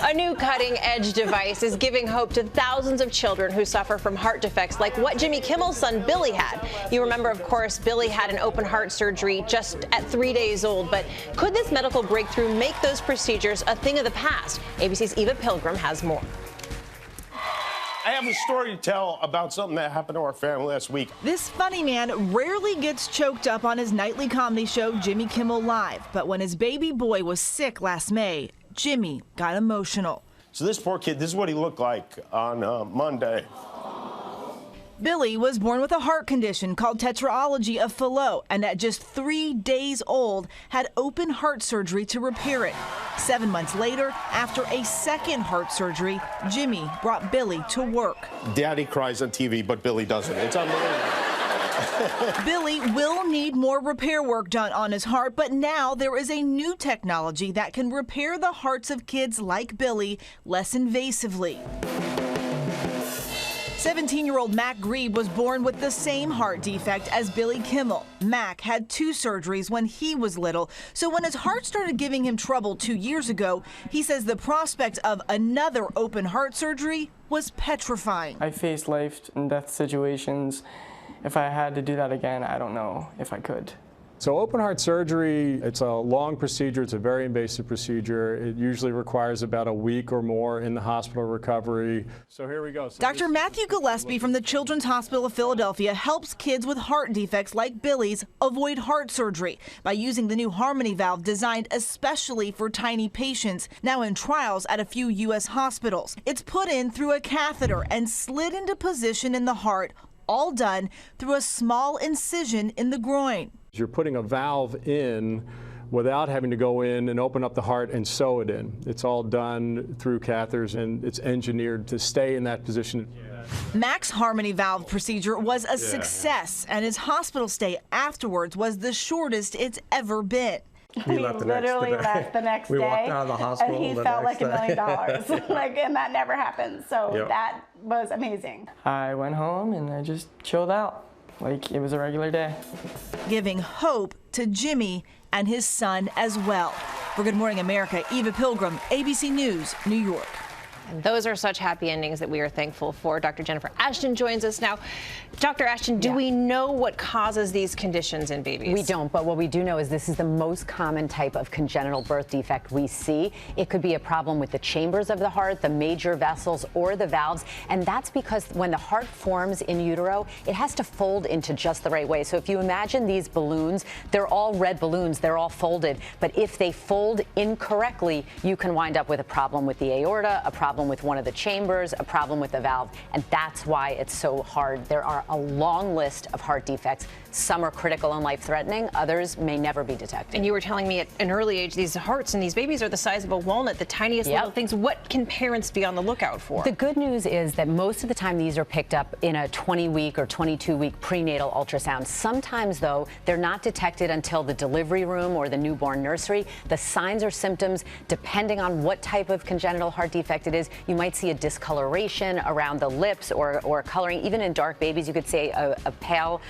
A new cutting-edge device is giving hope to thousands of children who suffer from heart defects like what Jimmy Kimmel's son Billy had. You remember, of course, Billy had an open heart surgery just at 3 days old. But could this medical breakthrough make those procedures a thing of the past? ABC's Eva Pilgrim has more. I have a story to tell about something that happened to our family last week. This funny man rarely gets choked up on his nightly comedy show, Jimmy Kimmel Live. But when his baby boy was sick last May, Jimmy got emotional. So this poor kid, this is what he looked like on Monday. Billy was born with a heart condition called tetralogy of Fallot, and at just 3 days old, had open heart surgery to repair it. 7 months later, after a second heart surgery, Jimmy brought Billy to work. Daddy cries on TV, but Billy doesn't. It's unbelievable. Billy will need more repair work done on his heart, but now there is a new technology that can repair the hearts of kids like Billy less invasively. 17-year-old Mac Grebe was born with the same heart defect as Billy Kimmel. Mac had 2 surgeries when he was little, so when his heart started giving him trouble 2 years ago, he says the prospect of another open heart surgery was petrifying. I faced life and death situations. If I had to do that again, I don't know if I could. So open heart surgery, it's a long procedure. It's a very invasive procedure. It usually requires about a week or more in the hospital recovery. So here we go. Dr. Matthew Gillespie from the Children's Hospital of Philadelphia helps kids with heart defects like Billy's avoid heart surgery by using the new Harmony valve designed especially for tiny patients, now in trials at a few U.S. hospitals. It's put in through a catheter and slid into position in the heart, all done through a small incision in the groin. You're putting a valve in without having to go in and open up the heart and sew it in. It's all done through catheters, and it's engineered to stay in that position. Mac's Harmony valve procedure was a success, and his hospital stay afterwards was the shortest it's ever been. He literally left the next day. We walked out of the hospital and he felt like $1 million. And that never happened. So that was amazing. I went home and I just chilled out like it was a regular day. Giving hope to Jimmy and his son as well. For Good Morning America, Eva Pilgrim, ABC News, New York. And those are such happy endings that we are thankful for. Dr. Jennifer Ashton joins us now. Dr. Ashton, do we know what causes these conditions in babies? We don't, but what we do know is this is the most common type of congenital birth defect we see. It could be a problem with the chambers of the heart, the major vessels, or the valves, and that's because when the heart forms in utero, it has to fold into just the right way. So if you imagine these balloons, they're all red balloons, they're all folded, but if they fold incorrectly, you can wind up with a problem with the aorta, a problem with one of the chambers, a problem with the valve, and that's why it's so hard. There are a long list of heart defects. Some are critical and life-threatening. Others may never be detected. And you were telling me at an early age, these hearts in these babies are the size of a walnut, the tiniest little things. What can parents be on the lookout for? The good news is that most of the time these are picked up in a 20-week or 22-week prenatal ultrasound. Sometimes, though, they're not detected until the delivery room or the newborn nursery. The signs or symptoms, depending on what type of congenital heart defect it is, you might see a discoloration around the lips or coloring. Even in dark babies, you could see a pale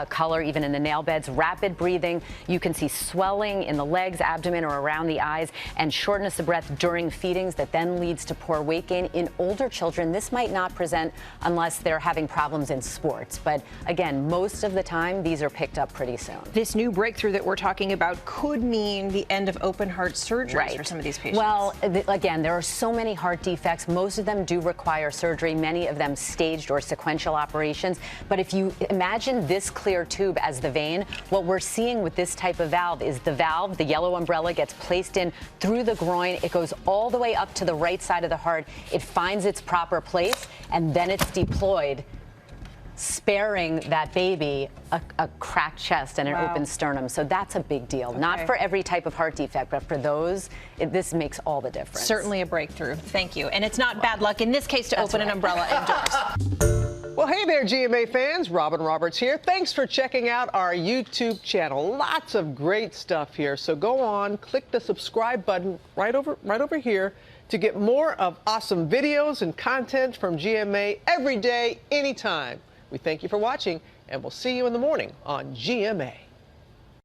color, even in the nail beds. Rapid breathing. You can see swelling in the legs, abdomen, or around the eyes, and shortness of breath during feedings that then leads to poor weight gain. In older children, this might not present unless they're having problems in sports. But again, most of the time, these are picked up pretty soon. This new breakthrough that we're talking about could mean the end of open heart surgeries for some of these patients. Well, again, there are so many heart defects. Most of them do require surgery, many of them staged or sequential operations. But if you imagine this clear tube as the vein, what we're seeing with this type of valve is the valve, the yellow umbrella, gets placed in through the groin. It goes all the way up to the right side of the heart. It finds its proper place, and then it's deployed, sparing that baby a cracked chest and an open sternum. So that's a big deal. Not for every type of heart defect, but for those, this makes all the difference. Certainly a breakthrough. Thank you. And it's not bad luck in this case to open an umbrella indoors. Well, hey there, GMA fans. Robin Roberts here. Thanks for checking out our YouTube channel. Lots of great stuff here. So go on, click the subscribe button right over here to get more of awesome videos and content from GMA every day, anytime. We thank you for watching, and we'll see you in the morning on GMA.